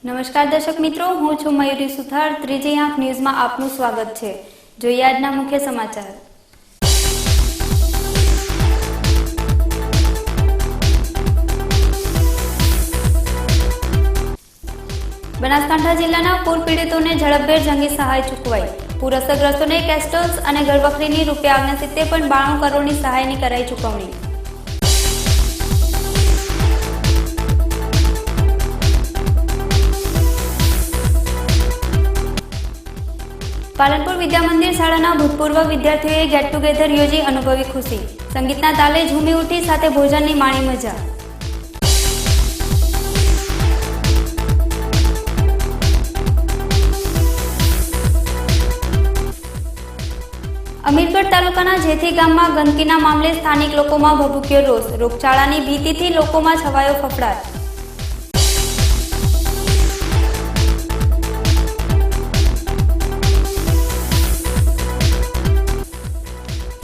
નમસ્કાર દર્શક મિત્રો, હું છું મયુરી સુથાર. ત્રીજી આંખ ન્યૂઝમાં આપનું સ્વાગત છે. જોઈએ આજના મુખ્ય સમાચાર. બનાસકાંઠા જિલ્લાના પૂર પીડિતોને ઝડપભેર જંગી સહાય ચૂકવાઈ. પૂર અસરગ્રસ્તોને કેસ્ટલ્સ અને ઘરવખરીની ₹69.92 કરોડની સહાયની કરાઈ ચૂકવણી. પાલનપુર વિદ્યા મંદિર શાળાના ભૂતપૂર્વ વિદ્યાર્થીઓએ ગેટ ટુગેધર યોજી અનુભવી ખુશી. સંગીતના તાલે ઝૂમી ઉઠી, સાથે ભોજનની માણી મજા. અમીરગઢ તાલુકાના જેથી ગામમાં ગંદકીના મામલે સ્થાનિક લોકોમાં ભભૂક્યો રોષ. રોગચાળાની ભીતિથી લોકોમાં છવાયો ફફડાટ.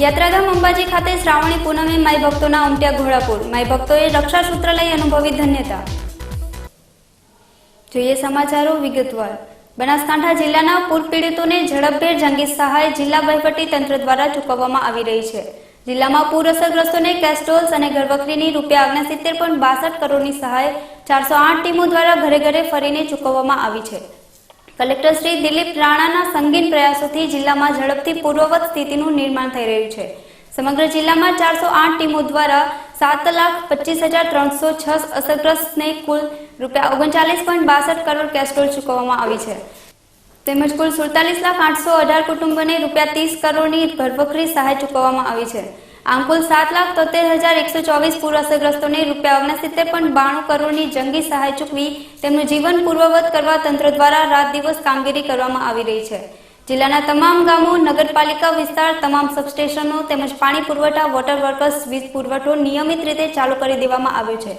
યાત્રાધામ અંબાજી ખાતે શ્રાવણી પૂનમે માઈ ભક્તોના ઉમટ્યા ઘોડાપુર. માઈ ભક્તોએ રક્ષાસૂત્ર લઈ અનુભવી ધન્યતા. જોઈએ સમાચારો વિગતવાર. બનાસકાંઠા જિલ્લાના પૂર પીડિતોને ઝડપભેર જંગી સહાય જિલ્લા વહીવટી તંત્ર દ્વારા ચૂકવવામાં આવી રહી છે. જિલ્લામાં પૂર અસરગ્રસ્તોને કેસ્ટોલ્સ અને ઘરવખરીની ₹69.62 કરોડની સહાય 408 ટીમો દ્વારા ઘરે ઘરે ફરીને ચૂકવવામાં આવી છે. કલેક્ટર શ્રી દિલીપ રાણાના સંગીન પ્રયાસોથી જિલ્લામાં ઝડપથી પૂર્વવત સ્થિતિનું નિર્માણ થઈ રહ્યું છે. સમગ્ર જિલ્લામાં 408 ટીમો દ્વારા 7,25,306 અસરગ્રસ્તને કુલ ₹39.62 કરોડ કેસ્ટોલ ચૂકવવામાં આવી છે. તેમજ કુલ 47,818 કુટુંબોને ₹30 કરોડની ઘરવખરી સહાય ચૂકવવામાં આવી છે. આમ કુલ 7,73,124 પૂર અસરગ્રસ્તોને ₹69.92 કરોડની જંગી સહાય ચૂકવી તેમનું જીવન પૂર્વવત કરવા તંત્ર દ્વારા રાત દિવસ કામગીરી કરવામાં આવી રહી છે. જિલ્લાના તમામ ગામો, નગરપાલિકા વિસ્તાર, તમામ સબસ્ટેશનો તેમજ પાણી પુરવઠા, વોટર વર્કર્સ, વીજ પુરવઠો નિયમિત રીતે ચાલુ કરી દેવામાં આવ્યો છે.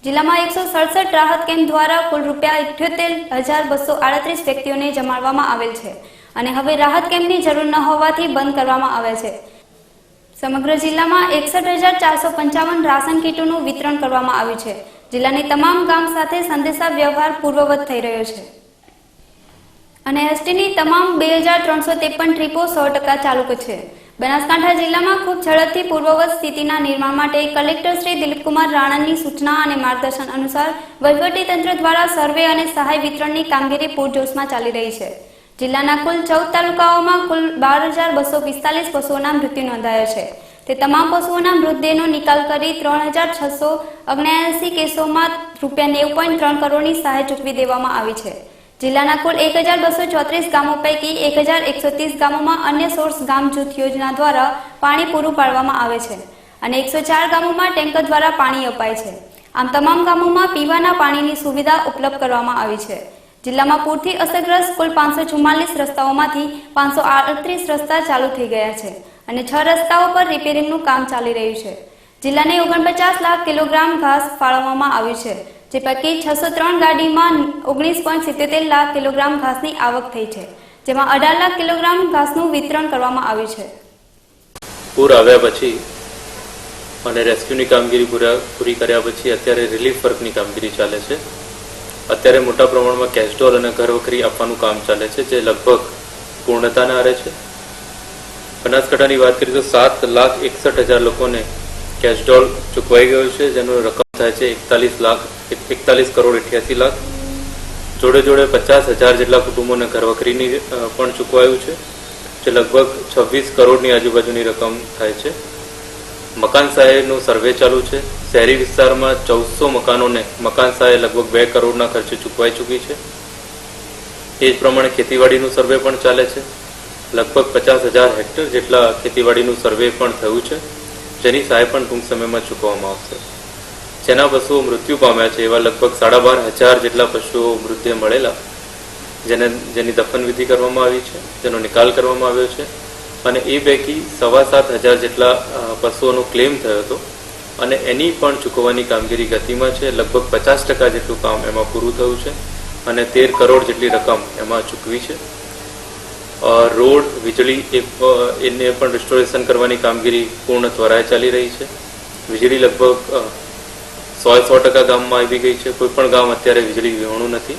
જિલ્લામાં 167 રાહત કેમ્પ દ્વારા કુલ ₹78,238 વ્યક્તિઓને જમાડવામાં આવેલ છે અને હવે રાહત કેમ્પની જરૂર ન હોવાથી બંધ કરવામાં આવે છે. સમગ્ર જિલ્લામાં 61,455 રાશન કીટોનું વિતરણ કરવામાં આવ્યું છે. જિલ્લાની તમામ ગામ સાથે સંદેશા વ્યવહાર પૂર્વવત થઈ રહ્યો છે અને એસટીની તમામ 2,353 ટ્રીપો 100% ચાલુ છે. બનાસકાંઠા જિલ્લામાં ખૂબ ઝડપથી પૂર્વવત સ્થિતિના નિર્માણ માટે કલેક્ટર શ્રી દિલીપકુમાર રાણાની સૂચના અને માર્ગદર્શન અનુસાર વહીવટીતંત્ર દ્વારા સર્વે અને સહાય વિતરણની કામગીરી પૂરજોશમાં ચાલી રહી છે. જિલ્લાના કુલ 14 તાલુકાઓમાં કુલ 12,245 પશુઓના મૃત્યુ નોંધાયા છે. તે તમામ પશુઓના મૃતદેહનો નિકાલ કરી 3,679 કેસોમાં ₹90.3 કરોડની સહાય ચૂકવી દેવામાં આવી છે. જિલ્લાના કુલ 1,234 ગામો પૈકી 1,130 ગામોમાં અન્ય સોર્સ ગામ જૂથ યોજના દ્વારા પાણી પૂરું પાડવામાં આવે છે અને 104 ગામોમાં ટેન્કર દ્વારા પાણી અપાય છે. આમ તમામ ગામોમાં પીવાના પાણીની સુવિધા ઉપલબ્ધ કરવામાં આવી છે. જિલ્લામાં પૂરથી અસરગ્રસ્ત કુલ 544 રસ્તાઓમાંથી 538 રસ્તા ચાલુ થઈ ગયા છે અને 6 રસ્તાઓ પર રિપેરિંગનું કામ ચાલી રહ્યું છે. જિલ્લાને 49 લાખ કિલોગ્રામ ઘાસ ફાળવવામાં આવ્યું છે, જે પૈકી 603 ગાડીમાં 19.77 લાખ કિલોગ્રામ ઘાસની આવક થઈ છે, જેમાં 18 લાખ કિલોગ્રામ ઘાસનું વિતરણ કરવામાં આવ્યું છે. પૂર આવ્યા પછી અને રેસ્ક્યુની કામગીરી પૂરી કર્યા પછી અત્યારે રિલીફ વર્કની કામગીરી ચાલે છે. અત્યારે મોટા પ્રમાણમાં કેસ્ટોલ અને ઘરવખરી આપવાનું કામ ચાલે છે, જે લગભગ પૂર્ણતાના આરે છે. બનાસકાંઠાની વાત કરીએ તો 7,61,000 લોકોને કેસ્ટોલ ચૂકવાઈ ગયો છે, જેનો રકમ થાય છે 41 કરોડ 88 લાખ. જોડે જોડે 50,000 જેટલા કુટુંબોને ઘરવખરીની પણ ચૂકવાયું છે, જે લગભગ 26 કરોડની આજુબાજુની રકમ થાય છે. મકાન સહાયનો સર્વે ચાલુ છે. શહેરી વિસ્તારમાં 1400 મકાનોને મકાન સહાય લગભગ 2 કરોડના ખર્ચે ચૂકવાઈ ચૂકી છે. એ જ પ્રમાણે ખેતીવાડીનું સર્વે પણ ચાલે છે. લગભગ 50,000 હેક્ટર જેટલા ખેતીવાડીનું સર્વે પણ થયું છે, જેની સહાય પણ ટૂંક સમયમાં ચૂકવવામાં આવશે. જેના પશુઓ મૃત્યુ પામ્યા છે એવા લગભગ 12,500 જેટલા પશુઓ મૃતદેહ મળેલા, જેની દફનવિધિ કરવામાં આવી છે, જેનો નિકાલ કરવામાં આવ્યો છે અને એ પૈકી 7,500 જેટલા પશુઓનો ક્લેમ થયો હતો, અને એની પણ ચૂકવવાની કામગીરી ગતિમાં છે. લગભગ 50% જેટલું કામ એમાં પૂરું થયું છે અને 13 કરોડ જેટલી રકમ એમાં ચૂકવી છે. રોડ, વીજળી એને પણ રિસ્ટોરેશન કરવાની કામગીરી પૂર્ણ ત્વરાએ ચાલી રહી છે. વીજળી લગભગ 100% ગામમાં આવી ગઈ છે. કોઈ પણ ગામ અત્યારે વીજળી વિહોણું નથી.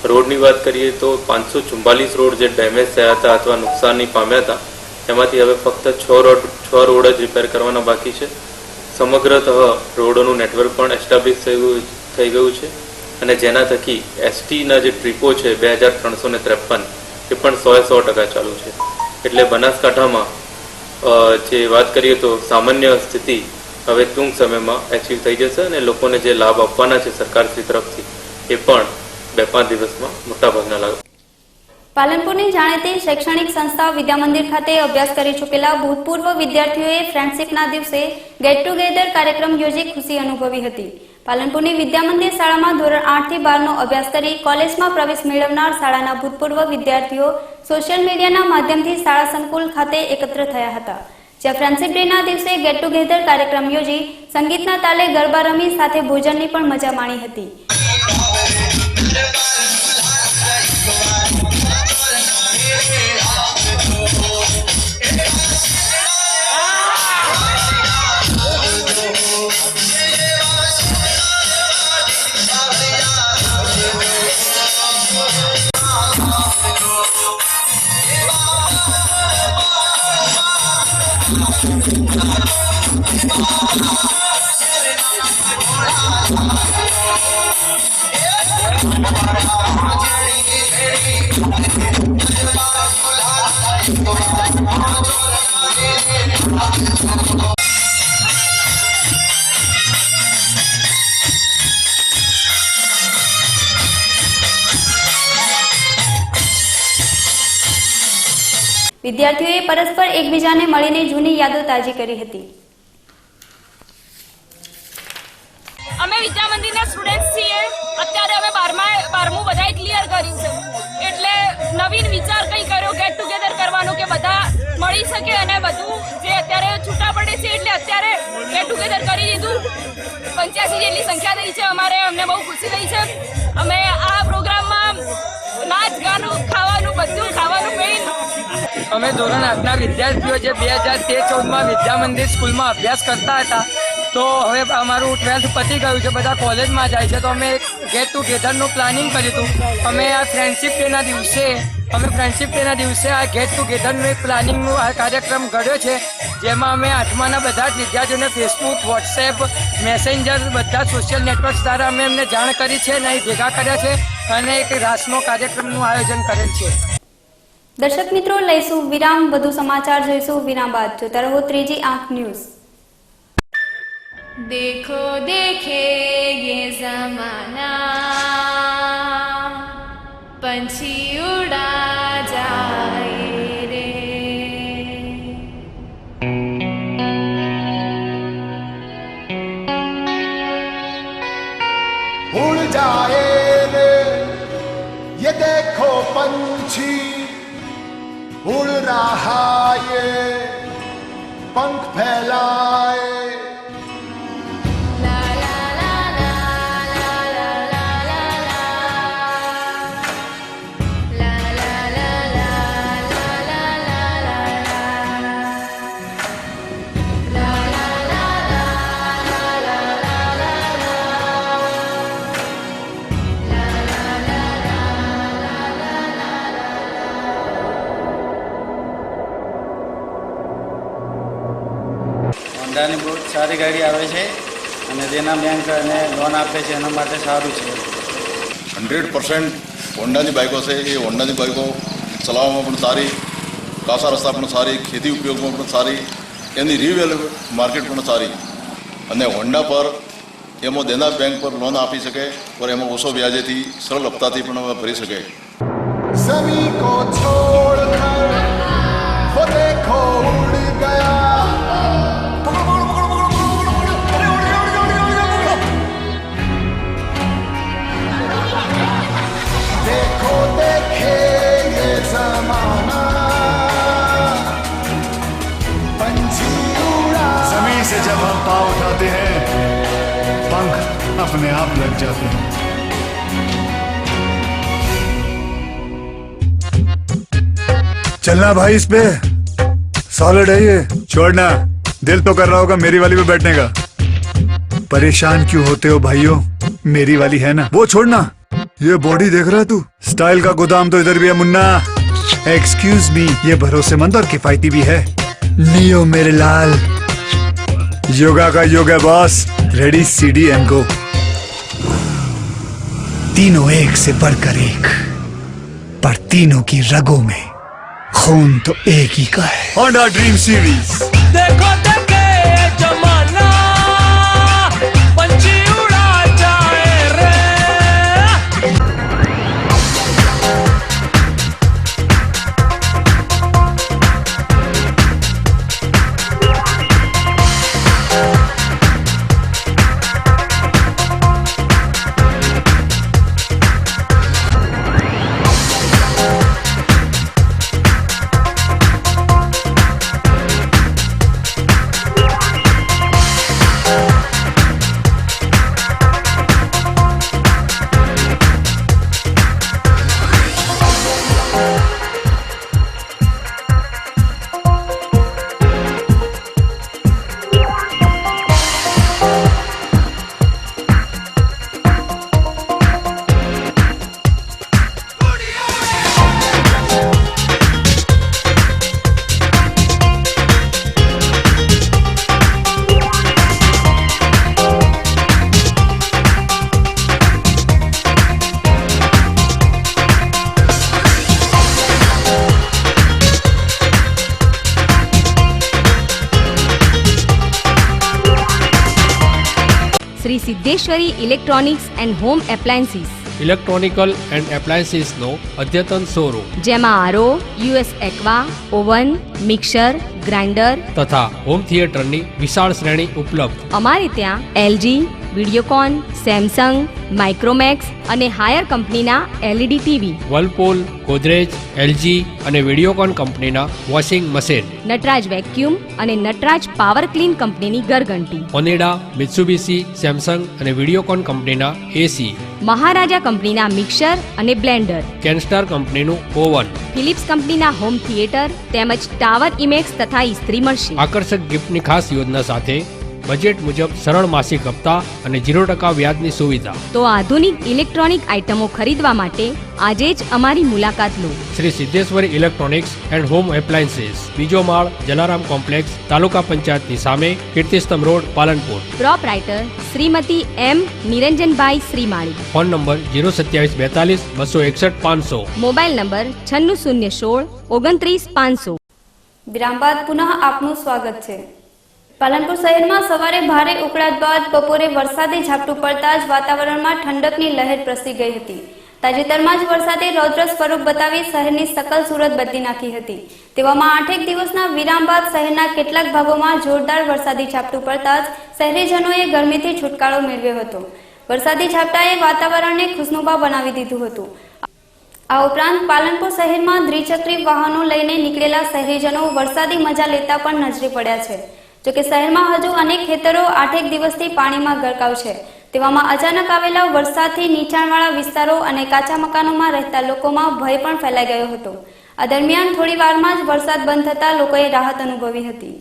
રોડની વાત કરીએ તો 544 રોડ જે ડેમેજ થયા હતા અથવા નુકસાની પામ્યા હતા એમાંથી હવે ફક્ત 6 રોડ જ રિપેર કરવાના બાકી છે. સમગ્રતઃ રોડોનું નેટવર્ક પણ એસ્ટાબ્લિશ થઈ ગયું છે અને જેના થકી એસટીના જે ટ્રીપો છે 2353 એ પણ 100% ચાલુ છે. એટલે બનાસકાંઠામાં જે વાત કરીએ તો સામાન્ય સ્થિતિ હવે ટૂંક સમયમાં એચીવ થઈ જશે અને લોકોને જે લાભ આપવાના છે સરકારશ્રી તરફથી એ પણ 2-5 દિવસમાં મોટાભાગના લાભ. પાલનપુરની જાણીતી શૈક્ષણિક સંસ્થા વિદ્યામંદિર ખાતે અભ્યાસ કરી ચૂકેલા ભૂતપૂર્વ વિદ્યાર્થીઓએ ફ્રેન્ડશીપના દિવસે ગેટ ટુગેધર કાર્યક્રમ યોજી ખુશી અનુભવી હતી. પાલનપુરની વિદ્યામંદિર શાળામાં ધોરણ 8 થી 12નો અભ્યાસ કરી કોલેજમાં પ્રવેશ મેળવનાર શાળાના ભૂતપૂર્વ વિદ્યાર્થીઓ સોશિયલ મીડિયાના માધ્યમથી શાળા સંકુલ ખાતે એકત્ર થયા હતા. જ્યાં ફ્રેન્ડશીપ ડેના દિવસે ગેટ ટુગેધર કાર્યક્રમ યોજી સંગીતના તાલે ગરબા રમી સાથે ભોજનની પણ મજા માણી હતી. વિદ્યાર્થીઓએ પરસ્પર એકબીજાને મળીને જૂની યાદો તાજી કરી હતી. અમે વિદ્યામંદિરના સ્ટુડન્ટ્સ છીએ. અત્યારે અમે 12મું બધાએ ક્લિયર કર્યું છે એટલે નવીન વિચાર કંઈ કર્યો ગેટ ટુગેધર કરવાનો કે બધા મળી શકે અને બધું જે અત્યારે છૂટા પડે છે એટલે અત્યારે ગેટ ટુગેધર કરી દીધું. 85 જેટલી સંખ્યા થઈ છે અમારે. અમને બહુ ખુશી થઈ છે. અમે આ પ્રોગ્રામમાં નાચ ગાનું ખાવાનું બધું ખાવાનું મેઇન. અમે ધોરણ 8ના વિદ્યાર્થીઓ જે 2013-14માં વિદ્યામંદિર સ્કૂલમાં અભ્યાસ કરતા હતા તો હવે અમારું 12th પતી ગયું છે. બધા કોલેજમાં જાય છે તો અમે એક ગેટ ટુગેધરનું પ્લાનિંગ કર્યું હતું. અમે આ ફ્રેન્ડશિપ ડેના દિવસે આ ગેટ ટુગેધરનું એક પ્લાનિંગનું આ કાર્યક્રમ ઘડ્યો છે જેમાં અમે 8માના બધા જ વિદ્યાર્થીઓને ફેસબુક, વોટ્સએપ, મેસેન્જર બધા સોશિયલ નેટવર્ક્સ દ્વારા અમે એમને જાણ કરી છે અને અહીં ભેગા કર્યા છે અને એક રાસનો કાર્યક્રમનું આયોજન કરેલ છે. દર્શક મિત્રો, લઈશું વિરામ. વધુ સમાચાર જોઈશું વિરામ બાદ. જોતા રહો ત્રીજી આંખ ન્યૂઝ. देखो देखे ये जमाना पंछी उड़ा जाए रे उड़ जाए रे ये देखो पंछी उड़ रहा ये पंख फैलाए હોન્ડાની બહુ સારી ગાડી આવે છે અને દેના બેંક અને લોન આપે છે એના માટે સારું છે. 100% હોન્ડાની બાઇકો છે. એ હોન્ડાની બાઇકો ચલાવવામાં પણ સારી, કાસા રસ્તા પણ સારી, ખેતી ઉપયોગમાં પણ સારી, એની રિવેલ માર્કેટ પણ સારી અને હોન્ડા પર એમાં દેના બેંક પર લોન આપી શકે પર એમાં ઓછો વ્યાજેથી સરળ હપ્તાથી પણ ભરી શકે. ज़मीं को छोड़कर वो देखो उड़ गया देखो देखे ये जमाना पंछी उड़ा. ज़मीन से जब हम पाँव उठाते हैं पंख अपने आप लग जाते हैं। चलना भाई इस पे, सॉलिड है ये, छोड़ना। दिल तो कर रहा होगा मेरी वाली पे बैठने का। परेशान क्यों होते हो भाइयों, मेरी वाली है ना, वो छोड़ना। ये बॉडी देख रहा है तू, स्टाइल का गोदाम तो इधर भी है मुन्ना। एक्सक्यूज मी, ये भरोसेमंद और किफायती भी है। नियो मेरे लाल, योगा का योग है boss. Ready CD and go. तीनों एक से बढ़कर एक, पर तीनों की रगों में खून तो एक ही का है। Honda dream series. देखो देखे जमाना पंछी उड़ा जाए रे। Shri Siddheshwari electronics and home appliances, electronical and એપ્લાયન્સીસનો અદ્યતન શોરૂમ, જેમાં RO, US aqua, oven, mixer, grinder તથા હોમ થિયેટરની વિશાળ શ્રેણી ઉપલબ્ધ. અમારે ત્યાં એલજી, વિડીયોકોન, સેમસંગ, માઇક્રોમેક્સ અને હાયર કંપનીના એલઈડી ટીવી, વર્લપૂલ, ગોદરેજ, એલજી અને વિડીયોકોન કંપનીના વોશિંગ મશીન, નટરાજ વેક્યુમ અને નટરાજ પાવર ક્લીન કંપનીની ઘરઘંટી, ઓનેડા, મિત્સુબિશી, સેમસંગ અને વિડીયોકોન કંપનીના એસી, મહારાજા કંપનીના મિક્સર અને બ્લેન્ડર, કેનસ્ટાર કંપનીનું ઓવન, ફિલિપ્સ કંપનીના હોમ થિયેટર તેમજ ટાવર ઇમેક્સ તથા ઇસ્ત્રી મળશે. આકર્ષક ગિફ્ટની ખાસ યોજના સાથે બજેટ મુજબ સરળ માસિક હપ્તા અને 0% વ્યાજની સુવિધા. તો આધુનિક ઇલેક્ટ્રોનિક આઇટમો ખરીદવા માટે આજે જ અમારી મુલાકાત લો. Shri Siddheshwari electronics and home appliances, બીજો માળ, જલારામ કોમ્પ્લેક્સ, તાલુકા પંચાયતની સામે, Kirtistambh road, Palanpur. Proprietor Shrimati M Niranjanbhai Shrimali. Phone number 02742 261 500. Mobile number 9616 29 500. વિરામ બાદ પુનઃ આપનું સ્વાગત છે. પાલનપુર શહેરમાં સવારે ભારે ઉકળાટ બાદ બપોરે વરસાદી ઝાપટું પડતા જ વાતાવરણમાં ઠંડકની લહેર પ્રસરી ગઈ હતી. તાજેતરમાં જ વરસાદે રૌદ્ર સ્વરૂપ બતાવી શહેરની સકલ સુરત બદલી નાખી હતી. તેવામાં 8 દિવસના વિરામ બાદ શહેરના કેટલાક ભાગોમાં જોરદાર વરસાદી ઝાપટું પડતા જ શહેરીજનોએ ગરમીથી છુટકારો મેળવ્યો હતો. વરસાદી ઝાપટાએ વાતાવરણને ખુશનુમા બનાવી દીધું હતું. આ ઉપરાંત પાલનપુર શહેરમાં દ્વિચક્રી વાહનો લઈને નીકળેલા શહેરીજનો વરસાદી મજા લેતા પણ નજરે પડ્યા છે. જોકે શહેરમાં હજુ અનેક ખેતરો 8 દિવસથી પાણીમાં ગરકાવ છે. તેવામાં અચાનક આવેલા વરસાદથી નીચાણવાળા વિસ્તારો અને કાચા મકાનોમાં રહેતા લોકોમાં ભય પણ ફેલાઈ ગયો હતો. આ દરમિયાન થોડી વારમાં જ વરસાદ બંધ થતા લોકોએ રાહત અનુભવી હતી.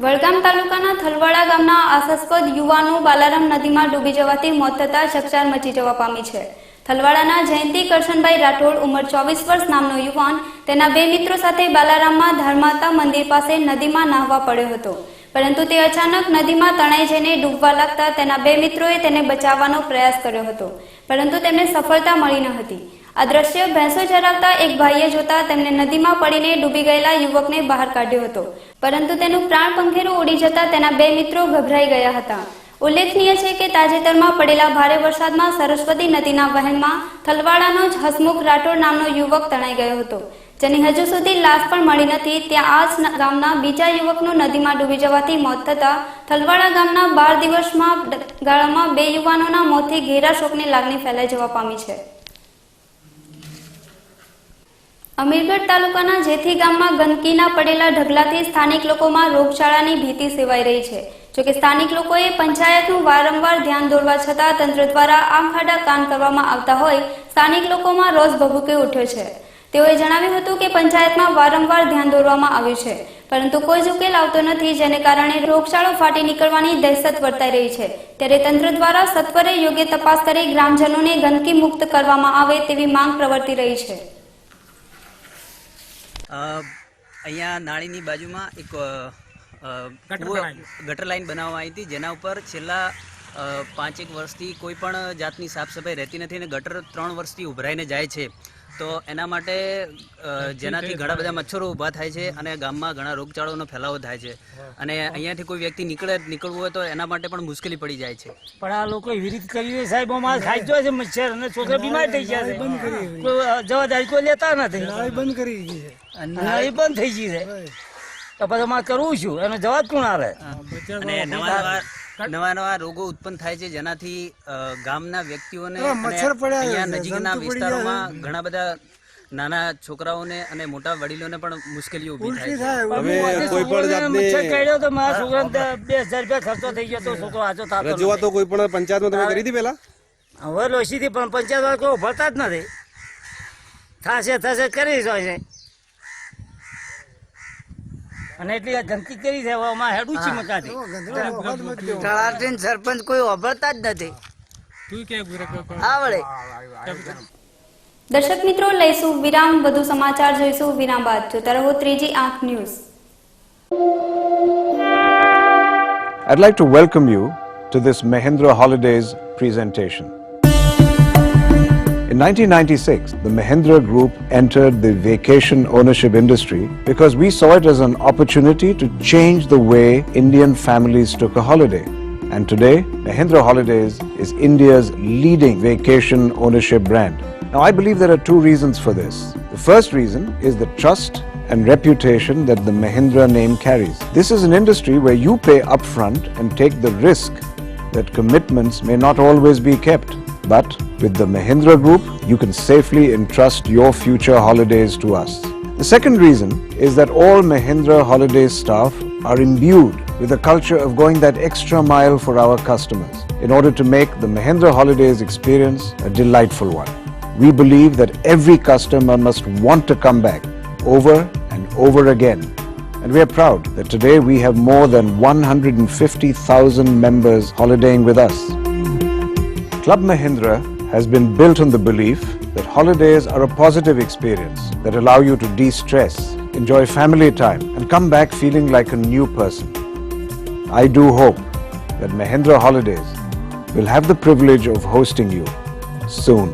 વડગામ તાલુકાના થલવાડા ગામના આશાસ્પદ યુવાનું બાલારામ નદીમાં ડૂબી જવાથી મોત થતા ચકચાર મચી જવા પામી છે. થલવાડાના જયંતિ કરશનભાઈ રાઠોડ ઉંમર 24 વર્ષ નામનો યુવાન તેના 2 મિત્રો સાથે બાલારામમાં ધારમાતા મંદિર પાસે નદીમાં નાહવા પડ્યો હતો. પરંતુ તે અચાનક નદીમાં તણાઈ જઈને ડૂબવા લાગતા તેના 2 મિત્રોએ તેને બચાવવાનો પ્રયાસ કર્યો હતો, પરંતુ તેમને સફળતા મળી ન હતી. આ દ્રશ્ય ભેંસો ચરાવતા એક ભાઈએ જોતા તેમને નદીમાં પડીને ડૂબી ગયેલા યુવકને બહાર કાઢ્યો હતો, પરંતુ તેનું પ્રાણ પંખેરું ઉડી જતા તેના 2 મિત્રો ગભરાઈ ગયા હતા. ઉલ્લેખનીય છે કે તાજેતરમાં પડેલા ભારે વરસાદમાં સરસ્વતી નદીના વહેણમાં થલવાડાનો જ હસમુખ રાઠોડ નામનો યુવક તણાઈ ગયો હતો, જેની હજુ સુધી લાશ પણ મળી નથી. ત્યાં આ જ ગામના બીજા યુવકનું નદીમાં ડૂબી જવાથી મોત થતા થલવાડા ગામના 12 દિવસમાં ગાળામાં 2 યુવાનોના મોતથી ઘેરા શોકની લાગણી ફેલાઈ જવા પામી છે. અમીરગઢ તાલુકાના જેથી ગામમાં ગંદકીના પડેલા ઢગલાથી સ્થાનિક લોકોમાં રોગચાળાની ભીતિ સેવાઈ રહી છે. જોકે સ્થાનિક લોકોએ પંચાયતનું વારંવાર ધ્યાન દોરવા છતાં તંત્ર દ્વારા આમખાડા કામ કરવામાં આવતા હોય સ્થાનિક લોકોમાં રોષ ભભૂકી ઉઠ્યો છે. તેઓએ જણાવ્યું હતું કે પંચાયતમાં વારંવાર ધ્યાન દોરવામાં આવ્યું છે, પરંતુ કોઈ જ ઉકેલ આવતો નથી, જેને કારણે રોગચાળો ફાટી નીકળવાની દહેશત વર્તાઈ રહી છે. ત્યારે તંત્ર દ્વારા સત્વરે યોગ્ય તપાસ કરી ગ્રામજનોને ગંદકી મુક્ત કરવામાં આવે તેવી માંગ પ્રવર્તી રહી છે. અહીંયા નાળીની બાજુમાં એક ગટર લાઈન બનાવવામાં આવી હતી, જેના ઉપર છેલ્લા 5-1 વર્ષથી કોઈ પણ જાતની સાફ સફાઈ રહેતી નથી અને ગટર 3 વર્ષથી ઉભરાઈને જાય છે. તો એના માટે જેનાથી ઘણા બધા મચ્છરો ઊભા થાય છે અને ગામમાં ઘણા રોગચાળોનો ફેલાવો થાય છે અને અહીંયાથી કોઈ વ્યક્તિ નીકળવું હોય તો એના માટે પણ મુશ્કેલી પડી જાય છે. પણ આ લોકો એવી રીતે કરી સાહેબ, અમારે ખાઈ જાય છે મચ્છર અને છોકરા બીમાર થઈ ગયા છે. જવાબદારી કોઈ લેતા નથી. બંધ કરી ગઈ છે, નાળી બંધ થઈ ગઈ છે. તો પછી અમારે કરવું શું, એનો જવાબ કોણ આવે? અને નવા રોગો ઉત્પન્ન થાય છે, જેનાથી ગામના વ્યક્તિઓને અહીંયા નજીકના વિસ્તારોમાં ઘણા બધા નાના છોકરાઓને અને મોટા વડીલોને પણ મુશ્કેલીઓ ઊભી થાય છે. મચ્છર કાઢ્યો તો મારા છોકરાને 2000 રૂપિયા ખર્ચો થઈ ગયો તો છોકરો આજો થતો. રજૂઆતો કોઈ પણ પંચાયતમાં તમે કરી હતી પેલા? હવે લોસીથી પણ પંચાયત વાળા કોઈ ભરતા જ નથી. થશે કરી છે અને એટલી ગંદકી કરી છે. હેડું છે મકાથી સરપંચ કોઈ વાપરતા જ નથી. દર્શક મિત્રો, લઈશું વિરામ. વધુ સમાચાર જોઈશું વિરામ બાદ. જોતા રહો ત્રીજી આંખ news. I'd like to welcome you to this Mahindra Holidays presentation. In 1996, the Mahindra Group entered the vacation ownership industry because we saw it as an opportunity to change the way Indian families took a holiday. And today, Mahindra Holidays is India's leading vacation ownership brand. Now, I believe there are 2 reasons for this. The first reason is the trust and reputation that the Mahindra name carries. This is an industry where you pay upfront and take the risk that commitments may not always be kept. But with the Mahindra Group, you can safely entrust your future holidays to us. The second reason is that all Mahindra Holidays staff are imbued with a culture of going that extra mile for our customers in order to make the Mahindra Holidays experience a delightful one. We believe that every customer must want to come back over and over again. And we are proud that today we have more than 150,000 members holidaying with us. Club Mahindra has been built on the belief that holidays are a positive experience that allow you to de-stress, enjoy family time and come back feeling like a new person. I do hope that Mahindra Holidays will have the privilege of hosting you soon.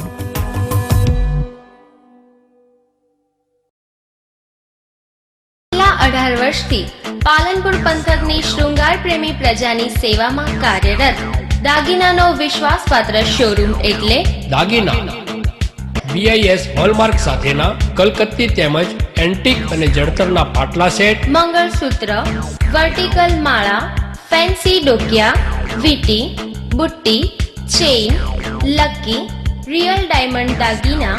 છેલ્લા 18 વર્ષથી પાલનપુર પંથકની શૃંગાર પ્રેમી પ્રજાની સેવામાં કાર્યરત દાગીનાનો વિશ્વાસપાત્ર showroom એટલે દાગીના BIS hallmark સાથેના કલકત્તી તેમજ એન્ટિક અને જડતરના પાટલા સેટ, મંગળસૂત્ર, વર્ટિકલ માળા, ફેન્સી ડોકિયા, વીટી, બુટ્ટી, ચેઇન, લકી, રિયલ ડાયમંડ દાગીના,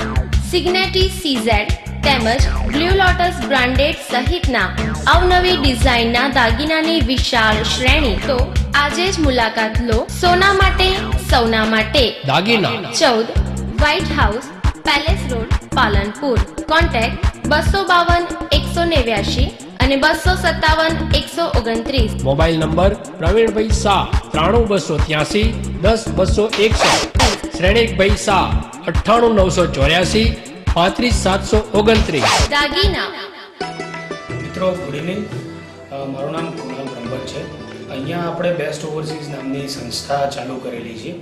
સિગ્નેટી CZ તેમજ બ્લુ લોટસ બ્રાન્ડેડ સહિતના અવનવી ડિઝાઇનના દાગીનાની વિશાળ શ્રેણી. તો આજે જ મુલાકાત લો. સોના માટે સૌના માટે દાગીના 14 white house, palace road, Palanpur. Contact 252 189 અને 257 129. Mobile number Pravinbhai Shah 93283 10261, Shrenikbhai Shah 98984 35729. દાગીના. મિત્રો, ગુડ ઇવનિંગ. મારું નામ કુણાલ બ્રહ્મભટ્ટ છે. અહીંયા આપણે બેસ્ટ ઓવરસીઝ નામની સંસ્થા ચાલુ કરેલી છે.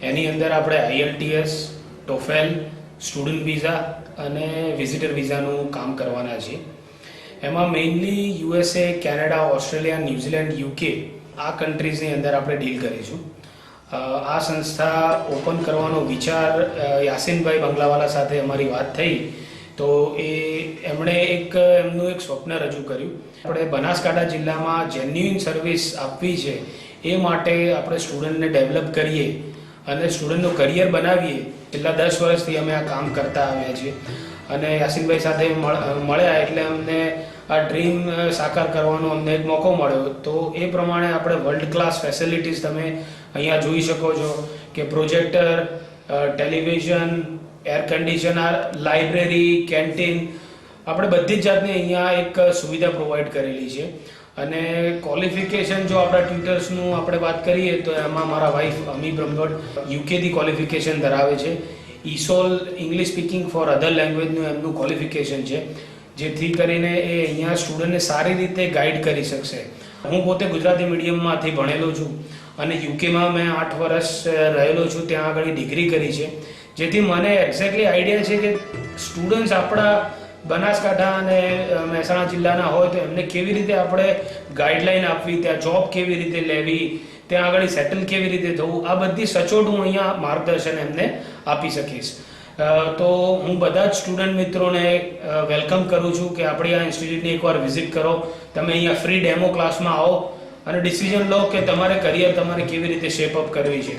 એની અંદર આપણે IELTS, TOEFL, સ્ટુડન્ટ વિઝા અને વિઝિટર વિઝાનું કામ કરવાના છીએ. એમાં mainly USA, Canada, Australia, New Zealand, UK આ કન્ટ્રીઝની અંદર આપણે ડીલ કરીશું. આ સંસ્થા ઓપન કરવાનો વિચાર યાસીનભાઈ બંગલાવાલા સાથે અમારી વાત થઈ તો એમણે એમનું એક સ્વપ્ન રજૂ કર્યું. આપણે બનાસકાંઠા જિલ્લામાં જેન્યુઇન સર્વિસ આપવી છે, એ માટે આપણે સ્ટુડન્ટને ડેવલપ કરીએ અને સ્ટુડન્ટનું કરિયર બનાવીએ. છેલ્લા 10 વર્ષથી અમે આ કામ કરતા આવ્યા છીએ. અને યાસીનભાઈ સાથે મળ્યા એટલે અમને આ ડ્રીમ સાકાર કરવાનો અમને એક મોકો મળ્યો. તો એ પ્રમાણે આપણે વર્લ્ડ ક્લાસ ફેસિલિટીઝ તમે અહીંયા જોઈ શકો છો કે projector, television, air conditioner, library, canteen, આપણે બધી જ જાતની અહીંયા એક સુવિધા પ્રોવાઈડ કરેલી છે. અને ક્વોલિફિકેશન જો આપણા ટ્યુટર્સનું આપણે વાત કરીએ તો એમાં મારા વાઈફ અમી બ્રહ્મભટ્ટ યુકેથી ક્વોલિફિકેશન ધરાવે છે. ઈસોલ ઇંગ્લિશ સ્પીકિંગ ફોર અધર લેંગ્વેજનું એમનું ક્વોલિફિકેશન છે, જેથી કરીને એ અહીંયા સ્ટુડન્ટને સારી રીતે ગાઈડ કરી શકશે. હું પોતે ગુજરાતી મીડિયમમાંથી ભણેલો છું અને યુકેમાં મેં 8 વર્ષ રહેલો છું, ત્યાં આગળ ડિગ્રી કરી છે, જેથી મને એક્ઝેક્ટલી આઈડિયા છે કે સ્ટુડન્ટ્સ આપણા બનાસકાંઠા અને મહેસાણા જિલ્લાના હોય તો એમને કેવી રીતે આપણે ગાઈડલાઈન આપવી, ત્યાં જોબ કેવી રીતે લેવી, ત્યાં આગળ સેટલ કેવી રીતે થવું, આ બધી સચોટ હું અહીંયા માર્ગદર્શન એમને આપી શકીશ. તો હું બધા જ સ્ટુડન્ટ મિત્રોને વેલકમ કરું છું કે આપણી આ ઇન્સ્ટિટ્યૂટની એકવાર વિઝિટ કરો. તમે અહીંયા ફ્રી ડેમો ક્લાસમાં આવો અને ડિસિઝન લો કે તમારે કરિયર તમારે કેવી રીતે શેપઅપ કરવી છે.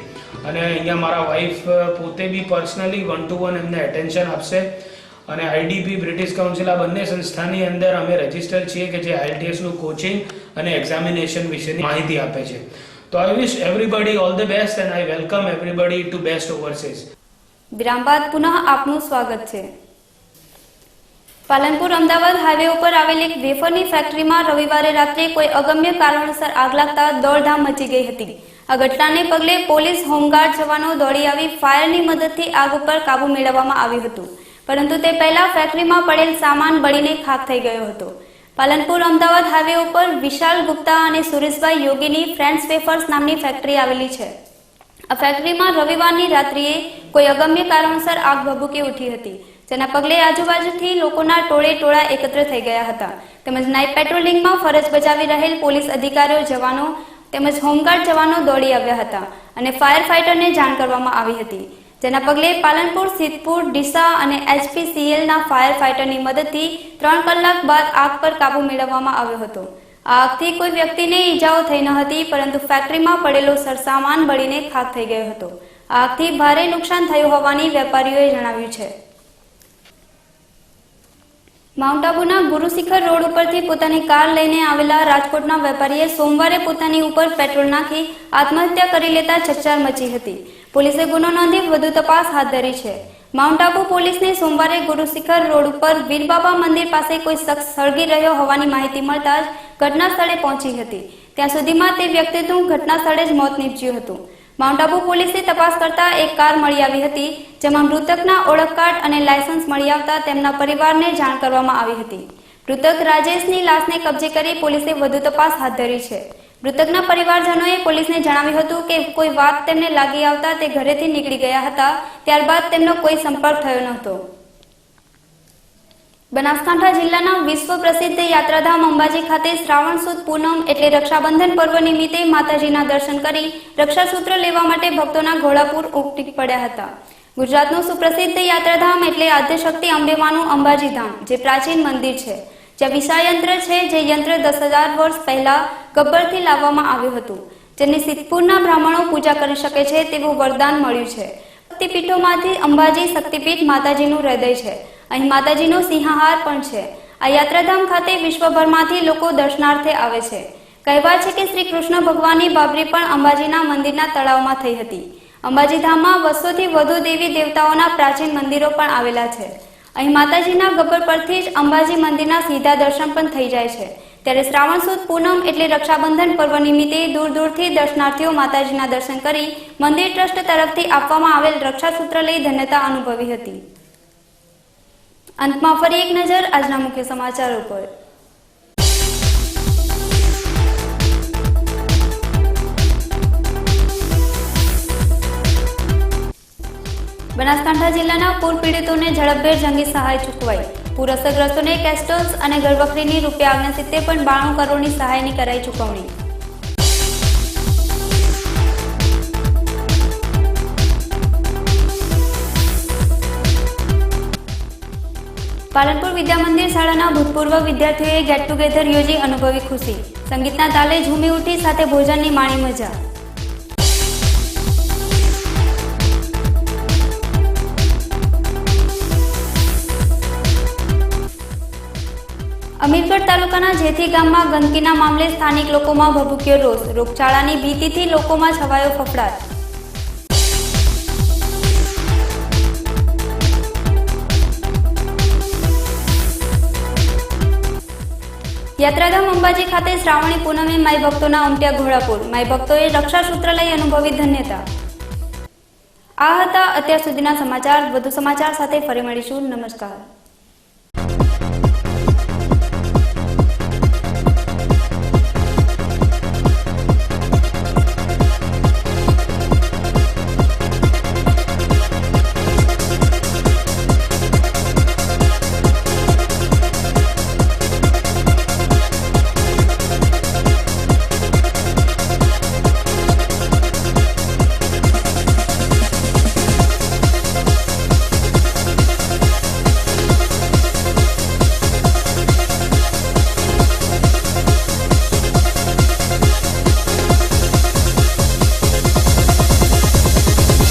અને અહીંયા મારા વાઈફ પોતે બી પર્સનલી 1-to-1 એમને અટેન્શન આપશે. અને આઈડીપી, બ્રિટિશ કાઉન્સિલ, આ બંને સંસ્થાની અંદર અમે રજિસ્ટર છીએ કે જે IELTSનું કોચિંગ અને એક્ઝામિનેશન વિશેની માહિતી આપે છે. તો I wish everybody all the best and I welcome everybody to best overseas. વિરામ બાદ પુનઃ આપનું સ્વાગત છે. પાલનપુર અમદાવાદ હાઈવે ઉપર આવેલી એક વેફરની ફેક્ટરીમાં રવિવારે રાત્રે કોઈ અગમ્ય કારણોસર આગ લાગતા દોડધામ મચી ગઈ હતી. આ ઘટનાને પગલે પોલીસ, હોમગાર્ડ જવાનો દોડી આવી ફાયરની મદદથી આગ ઉપર કાબુ મેળવવામાં આવ્યું હતું, પરંતુ તે પહેલા ફેક્ટરીમાં પડેલ સામાન બળીને ખાખ થઈ ગયો હતો. પાલનપુર અમદાવાદ હાઈવે ઉપર વિશાલ ગુપ્તા અને સુરેશભાઈ યોગીની ફ્રેન્ડ્સ વેફર્સ નામની ફેક્ટરી આવેલી છે. આ ફેક્ટરીમાં રવિવારની રાત્રિએ કોઈ અગમ્ય કારણોસર આગ ભભૂકી ઉઠી હતી, જેના પગલે આજુબાજુથી લોકોના ટોળા એકત્ર થઈ ગયા હતા. તેમજ નાઇટ પેટ્રોલિંગમાં ફરજ બજાવી રહેલ પોલીસ અધિકારીઓ, જવાનો તેમજ હોમગાર્ડ જવાનો દોડી આવ્યા હતા અને ફાયર ફાઇટરને જાણ કરવામાં આવી હતી, જેના પગલે પાલનપુર, સિદ્ધપુર, ડીસા અને HPCLના ફાયર ફાઇટરની મદદથી 3 કલાક બાદ આગ પર કાબુ મેળવવામાં આવ્યો હતો. આ આગથી કોઈ વ્યક્તિને ઈજાઓ થઈ ન હતી, પરંતુ ફેક્ટરીમાં પડેલો સરસામાન બળીને ખાખ થઈ ગયો હતો. આ આગથી ભારે નુકસાન થયું હોવાની વેપારીઓએ જણાવ્યું છે. માઉન્ટ આબુના ગુરુશિખર રોડ ઉપરથી પોતાની કાર લઈને આવેલા રાજકોટના વેપારીએ સોમવારે પોતાની ઉપર પેટ્રોલ નાખી આત્મહત્યા કરી લેતા ચકચાર મચી હતી. પોલીસે ગુનો નોંધી વધુ તપાસ હાથ ધરી છે. માઉન્ટ આબુ પોલીસને સોમવારે ગુરુશિખર રોડ ઉપર વીરબાબા મંદિર પાસે કોઈ શખ્સ સળગી રહ્યો હોવાની માહિતી મળતા જ ઘટના સ્થળે પહોંચી હતી. ત્યાં સુધીમાં તે વ્યક્તિનું ઘટના સ્થળે જ મોત નીપજ્યું હતું. માઉન્ટ આબુ પોલીસે તપાસ કરતા એક કાર મળી આવી હતી, જેમાં મૃતકના ઓળખ કાર્ડ અને લાયસન્સ મળી આવતા તેમના પરિવારને જાણ કરવામાં આવી હતી. મૃતક રાજેશની લાશને કબજે કરી પોલીસે વધુ તપાસ હાથ ધરી છે. મૃતકના પરિવારજનોએ પોલીસને જણાવ્યું હતું કે કોઈ વાત તેમને લાગી આવતા તે ઘરેથી નીકળી ગયા હતા, ત્યારબાદ તેમનો કોઈ સંપર્ક થયો નહોતો. બનાસકાંઠા જિલ્લાના વિશ્વ પ્રસિદ્ધ યાત્રાધામ અંબાજી ખાતે શ્રાવણ સુદ પૂનમ એટલે રક્ષાબંધન પર્વ નિમિત્તે માતાજીના દર્શન કરી રક્ષાસૂત્ર લેવા માટે ભક્તોના ઘોડાપૂર ઉમટી પડ્યા હતા. ગુજરાતનું સુપ્રસિદ્ધ યાત્રાધામ એટલે આદ્યશક્તિ અંબેમાનું અંબાજી ધામ, જે પ્રાચીન મંદિર છે, જ્યાં વિશાળ યંત્ર છે, જે યંત્ર 10,000 વર્ષ પહેલા ગબ્બરથી લાવવામાં આવ્યું હતું, જેને સિદ્ધપુરના બ્રાહ્મણો પૂજા કરી શકે છે તેવું વરદાન મળ્યું છે. શક્તિપીઠોમાંથી અંબાજી શક્તિપીઠ માતાજીનું હૃદય છે. અહીં માતાજીનો સિંહાહાર પણ છે. આ યાત્રાધામ ખાતે વિશ્વભરમાંથી લોકો દર્શનાર્થે આવે છે. કહેવાય છે કે શ્રી કૃષ્ણ ભગવાનની બાબરી પણ અંબાજીના મંદિરના તળાવમાં થઈ હતી. અંબાજી ધામમાં 200થી વધુ દેવી દેવતાઓના પ્રાચીન મંદિરો પણ આવેલા છે. અહીં માતાજીના ગબ્બર પરથી જ અંબાજી મંદિરના સીધા દર્શન પણ થઈ જાય છે. ત્યારે શ્રાવણ સુદ પૂનમ એટલે રક્ષાબંધન પર્વ નિમિત્તે દૂર દૂરથી દર્શનાર્થીઓ માતાજીના દર્શન કરી મંદિર ટ્રસ્ટ તરફથી આપવામાં આવેલ રક્ષાસૂત્ર લઈ ધન્યતા અનુભવી હતી. અંતમાં ફરી એક નજર આજના મુખ્ય સમાચારો પર. બનાસકાંઠા જિલ્લાના પૂર પીડિતોને ઝડપભેર જંગી સહાય ચૂકવાઈ. પૂર અસરગ્રસ્તોને કેસ્ટોલ્સ અને ઘરવખરીની ₹69.92 કરોડની સહાયની કરાઈ ચૂકવણી. પાલનપુર વિદ્યા મંદિર શાળાના ભૂતપૂર્વ વિદ્યાર્થીઓએ ગેટ ટુગેધર યોજી અનુભવી ખુશી. સંગીતના તાલે ઝૂમી ઉઠી, સાથે ભોજનની માણી મજા. અમીરગઢ તાલુકાના જેથી ગામમાં ગંદકીના મામલે સ્થાનિક લોકોમાં ભભૂક્યો રોષ. રોગચાળાની ભીતિથી લોકોમાં છવાયો ફફડાટ. યાત્રાધામ અંબાજી ખાતે શ્રાવણી પૂનમે માઈ ભક્તોના ઉમટ્યા ઘોડાપુર. માઈ ભક્તોએ રક્ષાસૂત્ર લઈ અનુભવી ધન્યતા. આ હતા અત્યાર સુધીના સમાચાર. વધુ સમાચાર સાથે ફરી મળીશું. નમસ્કાર.